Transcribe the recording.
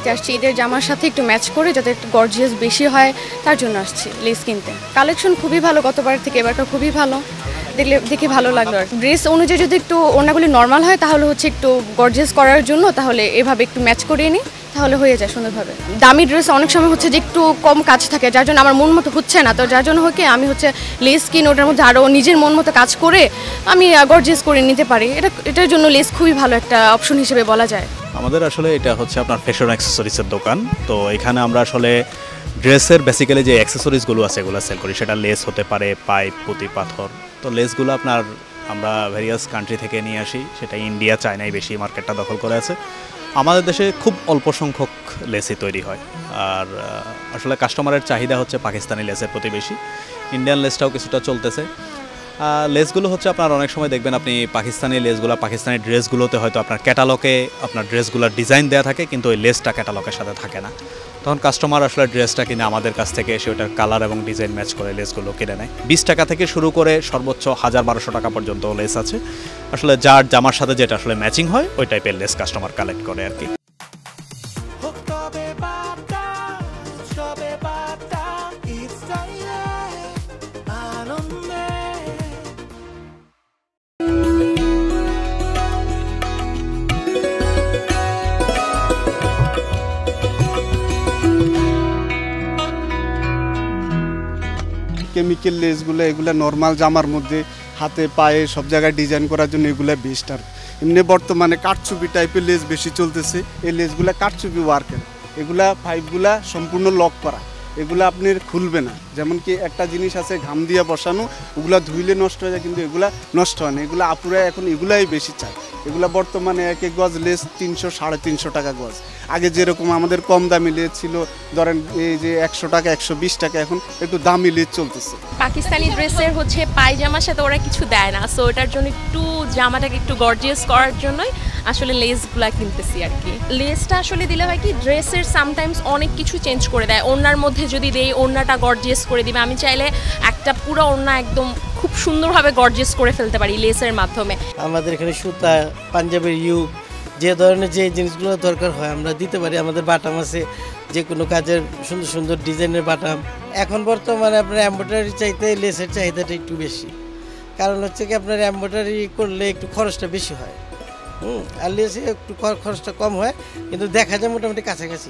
নিতে আসছি ঈদের জামার সাথে একটু ম্যাচ করে, যাতে একটু গর্জিয়াস বেশি হয়, তার জন্য আসছি লেস কিনতে। কালেকশন খুবই ভালো, গতবার থেকে এবারটা খুবই ভালো, দেখে ভালো লাগলো। আর ড্রেস অনুযায়ী যদি একটু ওড়নাগুলি নর্মাল হয় তাহলে হচ্ছে একটু গর্জিয়াস করার জন্য, তাহলে এভাবে একটু ম্যাচ করিয়ে নিই, তাহলে হয়ে যায় সুন্দরভাবে। দামি ড্রেস অনেক সময় হচ্ছে যে একটু কম কাজ থাকে, যার জন্য আমার মন মতো হচ্ছে না, তো যার জন্য হচ্ছে আমি হচ্ছে লেস কিনে ওটার মধ্যে আরও নিজের মন মতো কাজ করে আমি গর্জিয়াস করে নিতে পারি। এটার জন্য লেস খুবই ভালো একটা অপশন হিসেবে বলা যায়। আমাদের আসলে এটা হচ্ছে আপনার ফ্যাশন অ্যাক্সেসরিজের দোকান। তো এখানে আমরা আসলে ড্রেসের বেসিক্যালি যে অ্যাক্সেসরিজগুলো আছে এগুলো সেল করি। সেটা লেস হতে পারে, পাইপ, পুঁতি পাথর। তো লেসগুলো আপনার আমরা ভেরিয়াস কান্ট্রি থেকে নিয়ে আসি, সেটা ইন্ডিয়া, চায়নায় বেশি মার্কেটটা দখল করে আছে। আমাদের দেশে খুব অল্প সংখ্যক লেসই তৈরি হয়, আর আসলে কাস্টমারের চাহিদা হচ্ছে পাকিস্তানি লেসের প্রতি বেশি। ইন্ডিয়ান লেসটাও কিছুটা চলতেছে। লেসগুলো হচ্ছে আপনার অনেক সময় দেখবেন আপনি পাকিস্তানি লেসগুলো, পাকিস্তানি ড্রেসগুলোতে হয়তো আপনার ক্যাটালগে আপনার ড্রেসগুলোর ডিজাইন দেওয়া থাকে, কিন্তু ওই লেসটা ক্যাটালগের সাথে থাকে না। তখন কাস্টমার আসলে ড্রেসটা কিনে আমাদের কাছ থেকে এসে ওটার কালার এবং ডিজাইন ম্যাচ করে লেসগুলো কিনে নেয়। 20 টাকা থেকে শুরু করে সর্বোচ্চ 1000-1200 টাকা পর্যন্ত লেস আছে। আসলে যার জামার সাথে যেটা আসলে ম্যাচিং হয় ওই টাইপের লেস কাস্টমার কালেক্ট করে আর কি। কেমিক্যাল লেসগুলো এগুলো নর্মাল জামার মধ্যে হাতে পায়ে সব জায়গায় ডিজাইন করার জন্য এগুলো বেস্ট। আর এমনি বর্তমানে কাঠচুপি টাইপের লেস বেশি চলতেছে। এই লেসগুলো কাঠচুপি ওয়ার্কের, এগুলা পাইপগুলা সম্পূর্ণ লক করা, এগুলো আপনি খুলবে না। যেমন কি একটা জিনিস আছে ঘাম দিয়ে বসানো, ওগুলা ধুইলে নষ্ট হয়ে যায়, কিন্তু এগুলা নষ্ট হয় না। এগুলো আপুরা এখন এগুলাই বেশি চায়। এগুলো বর্তমানে এক এক গজ লেস 300-350 টাকা গজ। আগে যেরকম আমাদের কম দামি লেস ছিল, ধরেন এই যে 100 টাকা 120 টাকা, এখন একটু দামি লেস চলতেছে। পাকিস্তানি ড্রেসের হচ্ছে পায়জামার সাথে ওরা কিছু দেয় না, সো ওটার জন্য একটু জামাটাকে একটু গর্জিয়াস করার জন্যই আসলে লেসগুলা কিনতেছি আর কি। লেসটা আসলে দিলে হয় কি, ড্রেসের সামটাইমস অনেক কিছু চেঞ্জ করে দেয়। ওড়নার মধ্যে যদি দেই, ওড়নাটা গর্জিয়াস করে দিবে। আমি চাইলে একটা পুরো ওড়না একদম খুব সুন্দরভাবে গর্জিয়াস করে ফেলতে পারি লেসের মাধ্যমে। আমাদের এখানে সুতা, পাঞ্জাবের ইউক, যে ধরনের যে জিনিসগুলো দরকার হয় আমরা দিতে পারি। আমাদের বাটাম আছে, যে কোনো কাজের সুন্দর সুন্দর ডিজাইনের বাটাম। এখন বর্তমানে আপনার এমব্রয়ডারি চাইতে লেসের চাহিদাটা একটু বেশি, কারণ হচ্ছে কি আপনার এমব্রয়ডারি করলে একটু খরচটা বেশি হয়, আর লেসে একটু খরচটা কম হয়, কিন্তু দেখা যায় মোটামুটি কাছাকাছি।